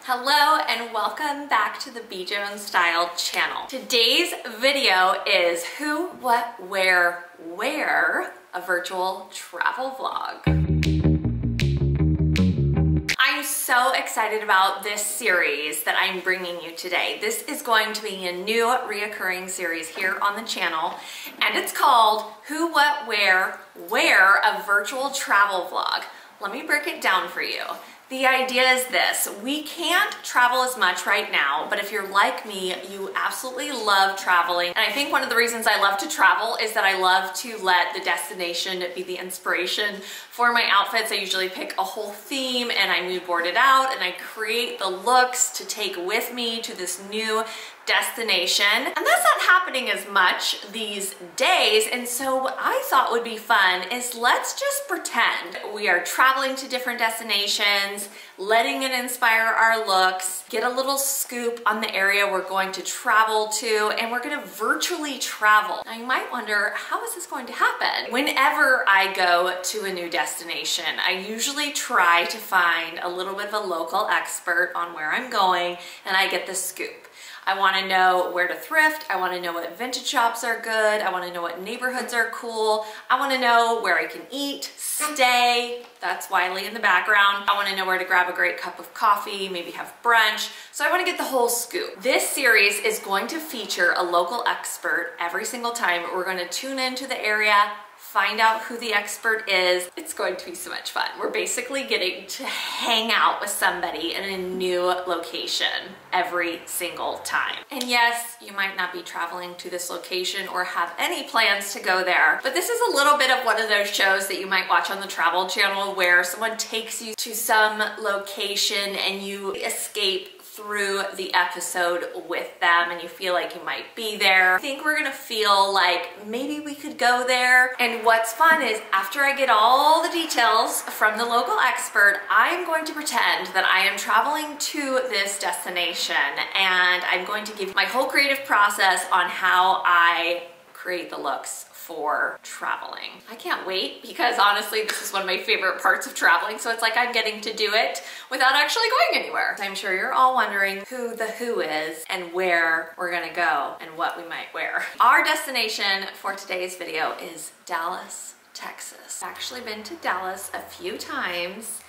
Hello and welcome back to the B. Jones Style channel. Today's video is who, what, where, a virtual travel vlog. I'm so excited about this series that I'm bringing you today. This is going to be a new reoccurring series here on the channel, and it's called Who, What, Where, a virtual travel vlog. Let me break it down for you. The idea is this: we can't travel as much right now, but if you're like me, you absolutely love traveling. And I think one of the reasons I love to travel is that I love to let the destination be the inspiration for my outfits. I usually pick a whole theme and I mood board it out and I create the looks to take with me to this new destination. And that's not happening as much these days, and so what I thought would be fun is let's just pretend we are traveling to different destinations, letting it inspire our looks, get a little scoop on the area we're going to travel to, and we're gonna virtually travel. Now you might wonder, how is this going to happen? Whenever I go to a new destination, I usually try to find a little bit of a local expert on where I'm going, and I get the scoop. I want to know where to thrift. I want to know what vintage shops are good. I want to know what neighborhoods are cool. I want to know where I can eat, stay. That's Wiley in the background. I want to know where to grab a great cup of coffee, maybe have brunch. So I want to get the whole scoop. This series is going to feature a local expert every single time. We're going to tune into the area, find out who the expert is. It's going to be so much fun. We're basically getting to hang out with somebody in a new location every single time. And yes, you might not be traveling to this location or have any plans to go there, but this is a little bit of one of those shows that you might watch on the Travel Channel where someone takes you to some location and you escape through the episode with them and you feel like you might be there. I think we're gonna feel like maybe we could go there. And what's fun is after I get all the details from the local expert, I'm going to pretend that I am traveling to this destination and I'm going to give my whole creative process on how I create the looks for traveling. I can't wait because honestly this is one of my favorite parts of traveling, so it's like I'm getting to do it without actually going anywhere. I'm sure you're all wondering who the who is and where we're gonna go and what we might wear. Our destination for today's video is Dallas, Texas. I've actually been to Dallas a few times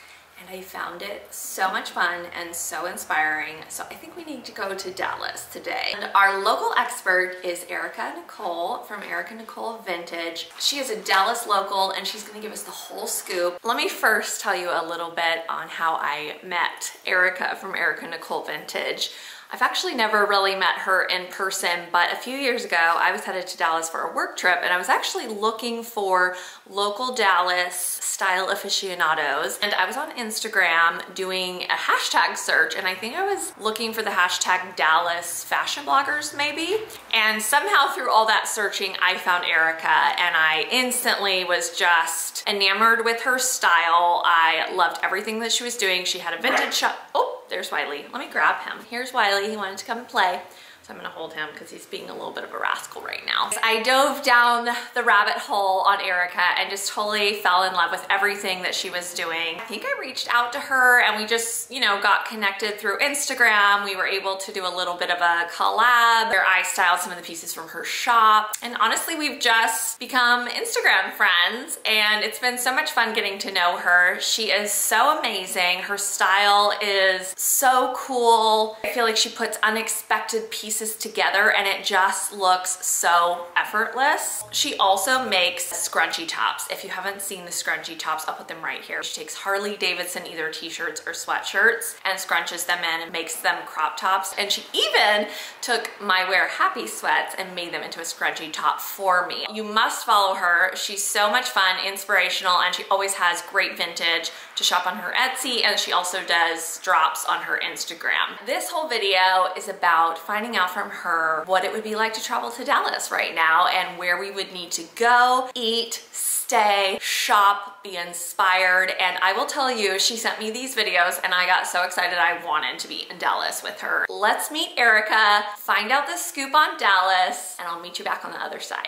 and I found it so much fun and so inspiring. So I think we need to go to Dallas today. And our local expert is Erica Nicole from Erica Nicole Vintage. She is a Dallas local and she's gonna give us the whole scoop. Let me first tell you a little bit on how I met Erica from Erica Nicole Vintage. I've actually never really met her in person, but a few years ago, I was headed to Dallas for a work trip and I was actually looking for local Dallas style aficionados. And I was on Instagram doing a hashtag search and I think I was looking for the hashtag Dallas fashion bloggers maybe. And somehow through all that searching, I found Erica and I instantly was just enamored with her style. I loved everything that she was doing. She had a vintage shop. Oh, there's Wiley. Let me grab him. Here's Wiley. He wanted to come and play. So I'm gonna hold him because he's being a little bit of a rascal right now. I dove down the rabbit hole on Erica and just totally fell in love with everything that she was doing. I think I reached out to her and we just, you know, got connected through Instagram. We were able to do a little bit of a collab where I styled some of the pieces from her shop. And honestly, we've just become Instagram friends and it's been so much fun getting to know her. She is so amazing. Her style is so cool. I feel like she puts unexpected pieces together and it just looks so effortless. She also makes scrunchy tops. If you haven't seen the scrunchy tops, I'll put them right here. She takes Harley Davidson either t-shirts or sweatshirts and scrunches them in and makes them crop tops. And she even took my Wear Happy sweats and made them into a scrunchy top for me. You must follow her. She's so much fun, inspirational, and she always has great vintage to shop on her Etsy, and she also does drops on her Instagram. This whole video is about finding out from her what it would be like to travel to Dallas right now and where we would need to go, eat, stay, shop, be inspired. And I will tell you, she sent me these videos and I got so excited I wanted to be in Dallas with her. Let's meet Erica, find out the scoop on Dallas, and I'll meet you back on the other side.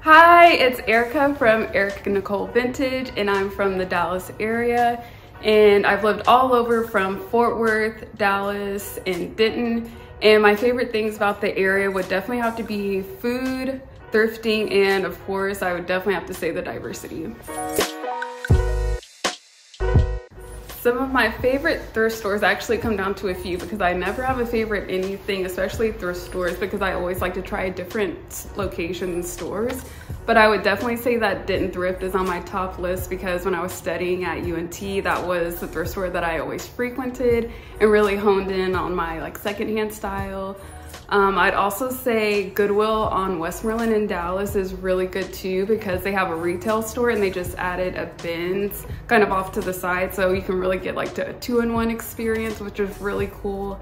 Hi, it's Erica from Erica Nicole Vintage, and I'm from the Dallas area. And I've lived all over from Fort Worth, Dallas, and Denton. And my favorite things about the area would definitely have to be food, thrifting, and of course, I would definitely have to say the diversity. Some of my favorite thrift stores actually come down to a few because I never have a favorite anything, especially thrift stores, because I always like to try different locations and stores. But I would definitely say that Denton Thrift is on my top list because when I was studying at UNT, that was the thrift store that I always frequented and really honed in on my secondhand style. I'd also say Goodwill on Westmoreland in Dallas is really good too because they have a retail store and they just added a bins kind of off to the side, so you can really get a 2-in-1 experience, which is really cool.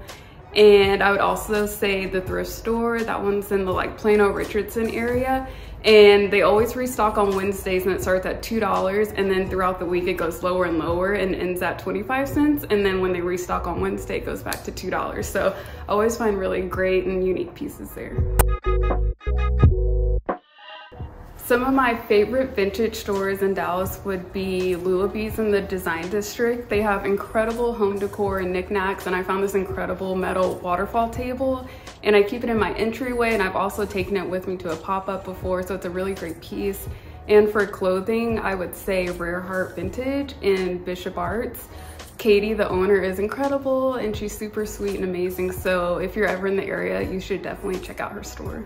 And I would also say the thrift store, that one's in the Plano Richardson area, and they always restock on Wednesdays and it starts at $2, and then throughout the week it goes lower and lower and ends at 25 cents, and then when they restock on Wednesday it goes back to $2. So I always find really great and unique pieces there. Some of my favorite vintage stores in Dallas would be Lullaby's in the Design District. They have incredible home decor and knickknacks, and I found this incredible metal waterfall table, and I keep it in my entryway, and I've also taken it with me to a pop-up before, so it's a really great piece. And for clothing, I would say Rare Heart Vintage in Bishop Arts. Katie, the owner, is incredible, and she's super sweet and amazing, so if you're ever in the area, you should definitely check out her store.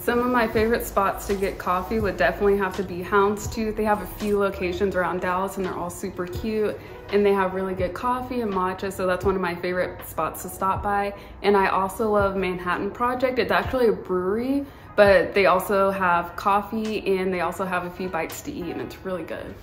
Some of my favorite spots to get coffee would definitely have to be Houndstooth. They have a few locations around Dallas and they're all super cute, and they have really good coffee and matcha, so that's one of my favorite spots to stop by. And I also love Manhattan Project. It's actually a brewery, but they also have coffee and they also have a few bites to eat, and it's really good.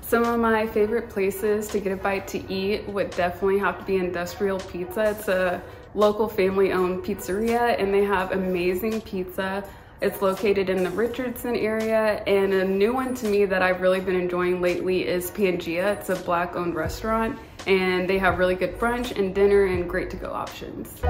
Some of my favorite places to get a bite to eat would definitely have to be Industrial Pizza. It's a local family-owned pizzeria and they have amazing pizza. It's located in the Richardson area, and a new one to me that I've really been enjoying lately is Pangea. It's a Black-owned restaurant and they have really good brunch and dinner and great to-go options.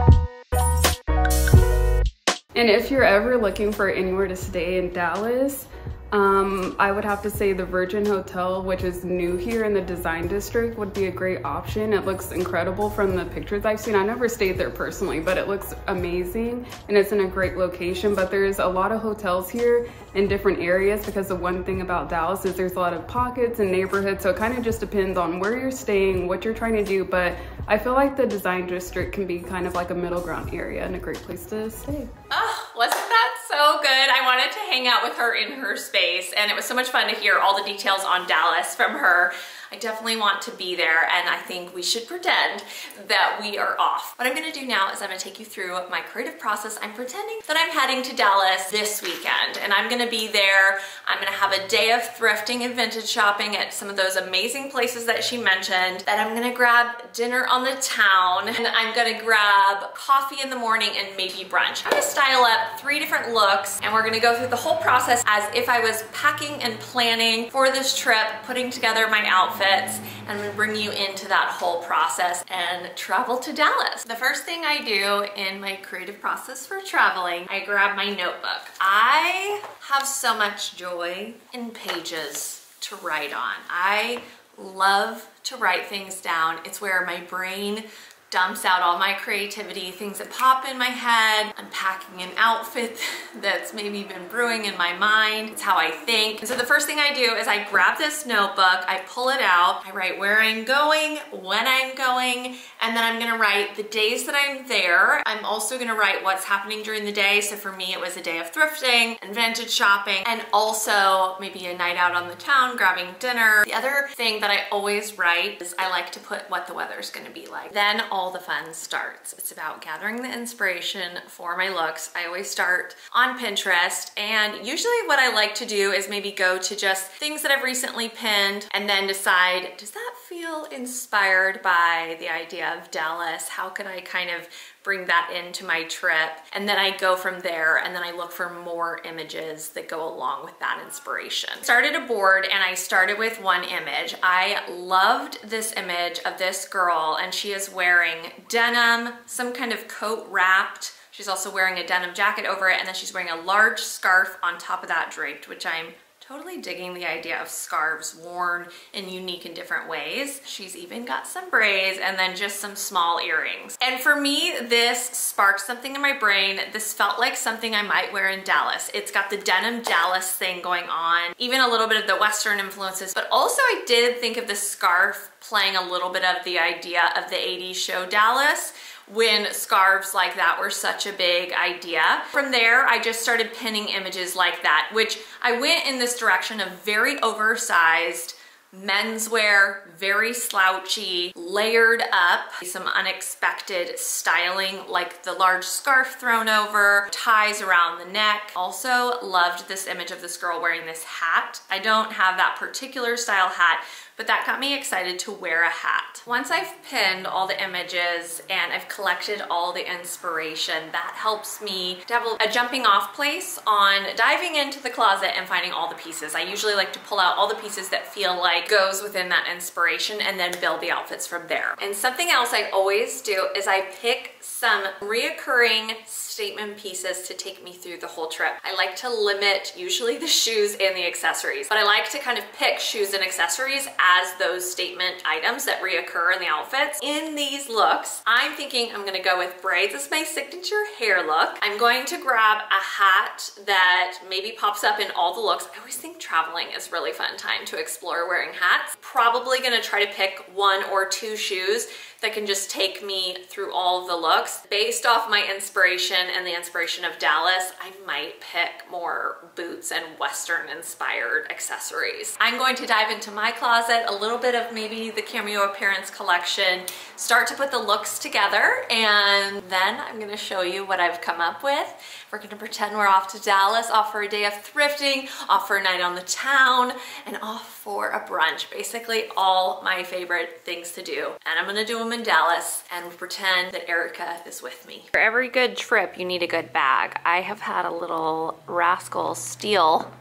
And if you're ever looking for anywhere to stay in Dallas, I would have to say the Virgin Hotel, which is new here in the Design District, would be a great option. It looks incredible from the pictures I've seen. I never stayed there personally, but it looks amazing and it's in a great location. But there's a lot of hotels here in different areas because the one thing about Dallas is there's a lot of pockets and neighborhoods, so it kind of just depends on where you're staying, what you're trying to do. But I feel like the Design District can be kind of like a middle ground area and a great place to stay. Oh, wasn't that so good? I wanted to hang out with her in her space, and it was so much fun to hear all the details on Dallas from her. I definitely want to be there, and I think we should pretend that we are off. What I'm gonna do now is I'm gonna take you through my creative process. I'm pretending that I'm heading to Dallas this weekend, and I'm gonna be there. I'm gonna have a day of thrifting and vintage shopping at some of those amazing places that she mentioned. Then I'm gonna grab dinner on the town, and I'm gonna grab coffee in the morning and maybe brunch. I'm gonna style up 3 different looks, and we're gonna go through the whole process as if I was packing and planning for this trip, putting together my outfit. And I'm gonna bring you into that whole process and travel to Dallas. The first thing I do in my creative process for traveling, I grab my notebook. I have so much joy in pages to write on. I love to write things down. It's where my brain dumps out all my creativity, things that pop in my head, unpacking an outfit that's maybe been brewing in my mind. It's how I think. And so the first thing I do is I grab this notebook, I pull it out, I write where I'm going, when I'm going, and then I'm gonna write the days that I'm there. I'm also gonna write what's happening during the day. So for me, it was a day of thrifting and vintage shopping, and also maybe a night out on the town, grabbing dinner. The other thing that I always write is I like to put what the weather's gonna be like. Then all the fun starts. It's about gathering the inspiration for my looks. I always start on Pinterest, and usually what I like to do is maybe go to just things that I've recently pinned and then decide, does that feel inspired by the idea of Dallas. How could I kind of bring that into my trip? And then I go from there, and then I look for more images that go along with that inspiration. Started a board, and I started with one image. I loved this image of this girl, and she is wearing denim, some kind of coat wrapped. She's also wearing a denim jacket over it, and then she's wearing a large scarf on top of that draped, which I'm totally digging the idea of scarves worn in unique and different ways. She's even got some braids and then just some small earrings. And for me, this sparked something in my brain. This felt like something I might wear in Dallas. It's got the denim Dallas thing going on, even a little bit of the Western influences, but also I did think of the scarf playing a little bit of the idea of the 80s show Dallas, when scarves like that were such a big idea. From there, I just started pinning images like that, which I went in this direction of very oversized menswear, very slouchy, layered up, some unexpected styling like the large scarf thrown over, ties around the neck. Also loved this image of this girl wearing this hat. I don't have that particular style hat, but that got me excited to wear a hat. Once I've pinned all the images and I've collected all the inspiration, that helps me to have a jumping off place on diving into the closet and finding all the pieces. I usually like to pull out all the pieces that feel like goes within that inspiration and then build the outfits from there. And something else I always do is I pick some reoccurring statement pieces to take me through the whole trip. I like to limit usually the shoes and the accessories, but I like to kind of pick shoes and accessories as those statement items that reoccur in the outfits. In these looks, I'm thinking I'm gonna go with braids as my signature hair look. I'm going to grab a hat that maybe pops up in all the looks. I always think traveling is a really fun time to explore wearing hats. Probably gonna try to pick 1 or 2 shoes that can just take me through all of the looks. Based off my inspiration and the inspiration of Dallas, I might pick more boots and Western inspired accessories. I'm going to dive into my closet, a little bit of maybe the Cameo Appearance collection, start to put the looks together, and then I'm gonna show you what I've come up with. We're gonna pretend we're off to Dallas, off for a day of thrifting, off for a night on the town, and off for a brunch. Basically all my favorite things to do. And I'm gonna do them in Dallas and pretend that Erica is with me. For every good trip, you need a good bag. I have had a little rascal steal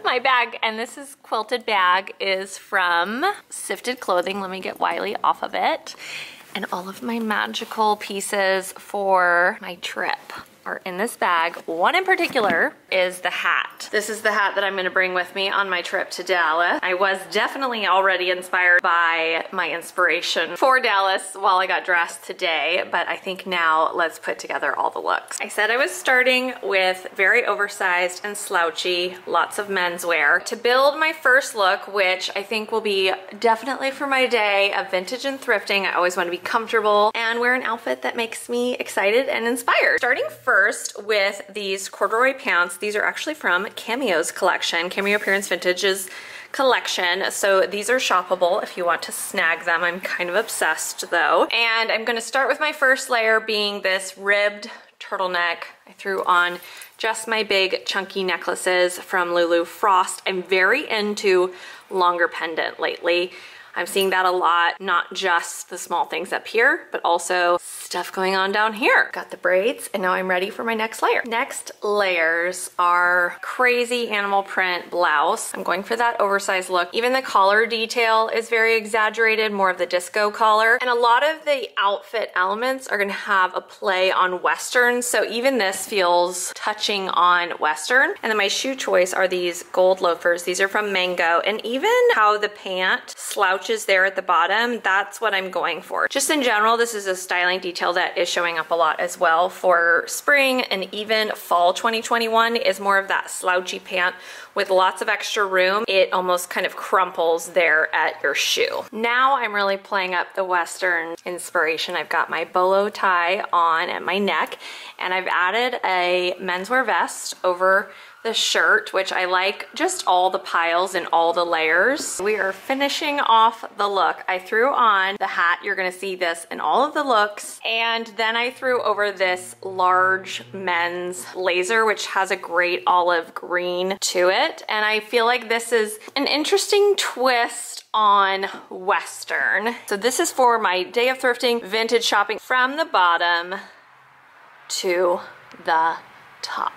my bag, and this is quilted bag is from Sifted Clothing. Let me get Wiley off of it. And all of my magical pieces for my trip are in this bag. One in particular is the hat. This is the hat that I'm gonna bring with me on my trip to Dallas. I was definitely already inspired by my inspiration for Dallas while I got dressed today, but I think now let's put together all the looks. I said I was starting with very oversized and slouchy, lots of menswear. To build my first look, which I think will be definitely for my day of vintage and thrifting, I always wanna be comfortable and wear an outfit that makes me excited and inspired. Starting first with these corduroy pants. These are actually from Cameo's collection, Cameo Appearance Vintage's collection. So these are shoppable if you want to snag them. I'm kind of obsessed though. And I'm gonna start with my first layer being this ribbed turtleneck. I threw on just my big chunky necklaces from Lulu Frost. I'm very into longer pendant lately. I'm seeing that a lot, not just the small things up here, but also stuff going on down here. Got the braids, and now I'm ready for my next layer. Next layers are crazy animal print blouse. I'm going for that oversized look. Even the collar detail is very exaggerated, more of the disco collar. And a lot of the outfit elements are gonna have a play on Western, so even this feels touching on Western. And then my shoe choice are these gold loafers. These are from Mango, and even how the pant slouches there at the bottom, that's what I'm going for. Just in general, this is a styling detail that is showing up a lot as well for spring and even fall 2021 is more of that slouchy pant with lots of extra room. It almost kind of crumples there at your shoe. Now I'm really playing up the Western inspiration. I've got my bolo tie on at my neck, and I've added a menswear vest over the shirt, which I like just all the piles and all the layers. We are finishing off the look. I threw on the hat. You're gonna see this in all of the looks. And then I threw over this large men's blazer, which has a great olive green to it. And I feel like this is an interesting twist on Western. So this is for my day of thrifting, vintage shopping, from the bottom to the top.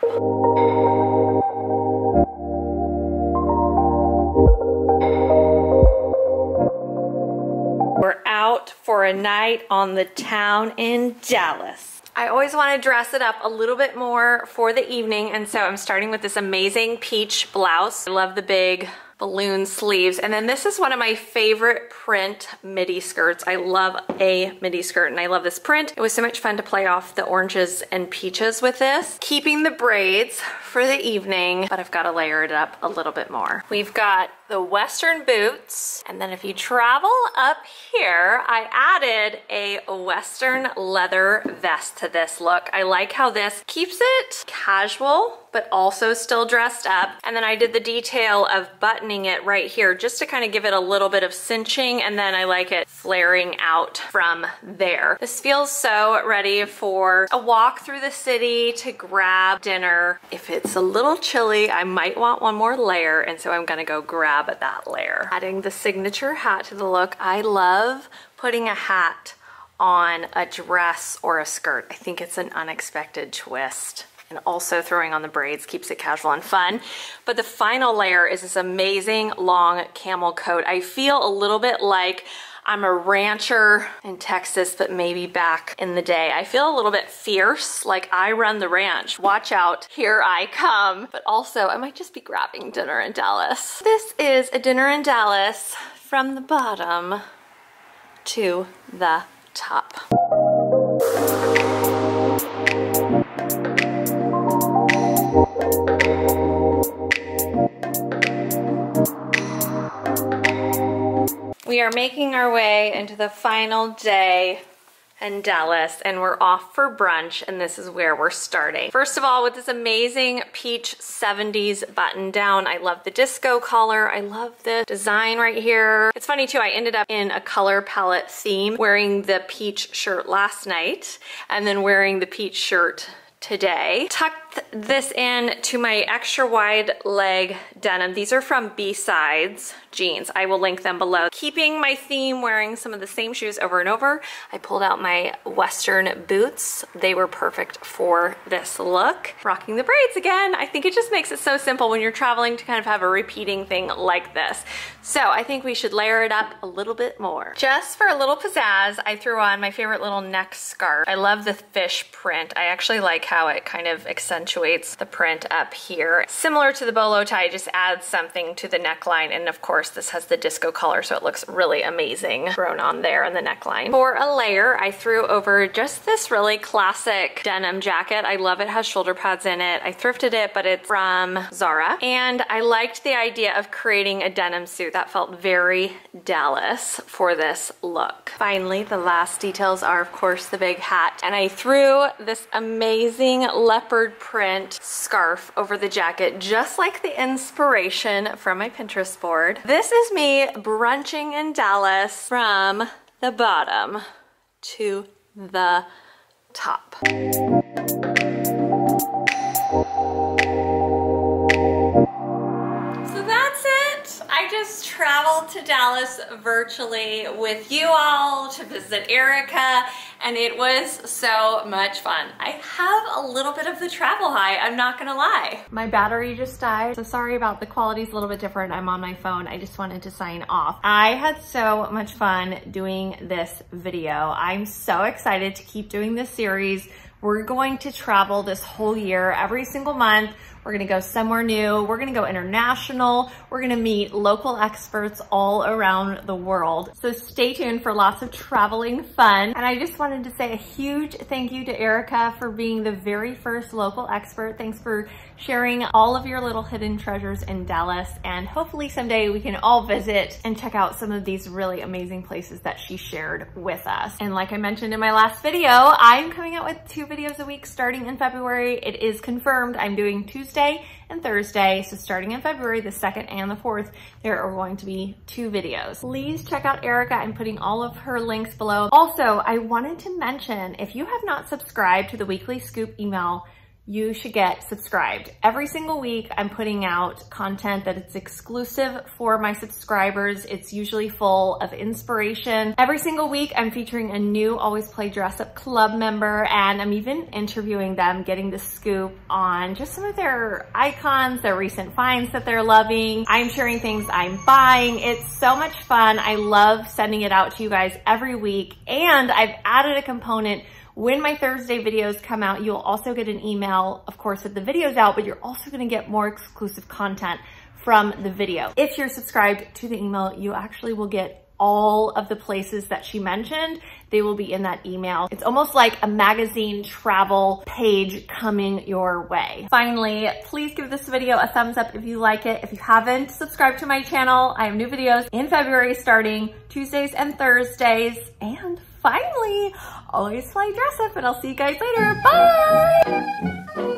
We're out for a night on the town in Dallas. I always want to dress it up a little bit more for the evening, and so I'm starting with this amazing peach blouse. I love the big balloon sleeves, and then this is one of my favorite print midi skirts. I love a midi skirt, and I love this print. It was so much fun to play off the oranges and peaches with this. Keeping the braids for the evening, but I've got to layer it up a little bit more. We've got the Western boots, and then if you travel up here, I added a Western leather vest to this look. I like how this keeps it casual, but also still dressed up. And then I did the detail of buttoning it right here just to kind of give it a little bit of cinching, and then I like it flaring out from there. This feels so ready for a walk through the city to grab dinner. If it's a little chilly, I might want one more layer, and so I'm gonna go grab that layer. Adding the signature hat to the look. I love putting a hat on a dress or a skirt. I think it's an unexpected twist. And also throwing on the braids keeps it casual and fun. But the final layer is this amazing long camel coat. I feel a little bit like I'm a rancher in Texas, but maybe back in the day. I feel a little bit fierce, like I run the ranch. Watch out, here I come. But also, I might just be grabbing dinner in Dallas. This is a dinner in Dallas from the bottom to the top. We are making our way into the final day in Dallas, and we're off for brunch, and this is where we're starting. First of all, with this amazing peach 70s button down. I love the disco collar. I love the design right here. It's funny too, I ended up in a color palette theme, wearing the peach shirt last night, and then wearing the peach shirt today. Tucked this in to my extra wide leg denim. These are from B-Sides jeans. I will link them below. Keeping my theme, wearing some of the same shoes over and over. I pulled out my Western boots. They were perfect for this look. Rocking the braids again. I think it just makes it so simple when you're traveling to kind of have a repeating thing like this. So I think we should layer it up a little bit more. Just for a little pizzazz, I threw on my favorite little neck scarf. I love the fish print. I actually like how it kind of accentuates the print up here. Similar to the bolo tie, just adds something to the neckline, and of course this has the disco color, so it looks really amazing thrown on there in the neckline. For a layer, I threw over just this really classic denim jacket. I love it, has shoulder pads in it. I thrifted it, but it's from Zara, and I liked the idea of creating a denim suit. That felt very Dallas for this look. Finally, the last details are of course the big hat, and I threw this amazing leopard print scarf over the jacket, just like the inspiration from my Pinterest board. This is me brunching in Dallas from the bottom to the top. I just traveled to Dallas virtually with you all to visit Erica, and it was so much fun. I have a little bit of the travel high, I'm not gonna lie. My battery just died, so sorry about the quality's a little bit different. I'm on my phone. I just wanted to sign off. I had so much fun doing this video. I'm so excited to keep doing this series. We're going to travel this whole year, every single month. We're gonna go somewhere new. We're gonna go international. We're gonna meet local experts all around the world. So stay tuned for lots of traveling fun. And I just wanted to say a huge thank you to Erica for being the very first local expert. Thanks for sharing all of your little hidden treasures in Dallas. And hopefully someday we can all visit and check out some of these really amazing places that she shared with us. And like I mentioned in my last video, I'm coming out with 2 videos a week starting in February. It is confirmed I'm doing Tuesday and Thursday. So starting in February, the 2nd and the 4th, there are going to be 2 videos. Please check out Erica. I'm putting all of her links below. Also, I wanted to mention, if you have not subscribed to the Weekly Scoop email, you should get subscribed. Every single week, I'm putting out content that is exclusive for my subscribers. It's usually full of inspiration. Every single week, I'm featuring a new Always Play Dress Up Club member, and I'm even interviewing them, getting the scoop on just some of their icons, their recent finds that they're loving. I'm sharing things I'm buying. It's so much fun. I love sending it out to you guys every week, and I've added a component. When my Thursday videos come out, you'll also get an email, of course, with the videos out, but you're also gonna get more exclusive content from the video. If you're subscribed to the email, you actually will get all of the places that she mentioned. They will be in that email. It's almost like a magazine travel page coming your way. Finally, please give this video a thumbs up if you like it. If you haven't subscribed to my channel, I have new videos in February starting Tuesdays and Thursdays. And finally, Always Play Dress Up, and I'll see you guys later. Bye!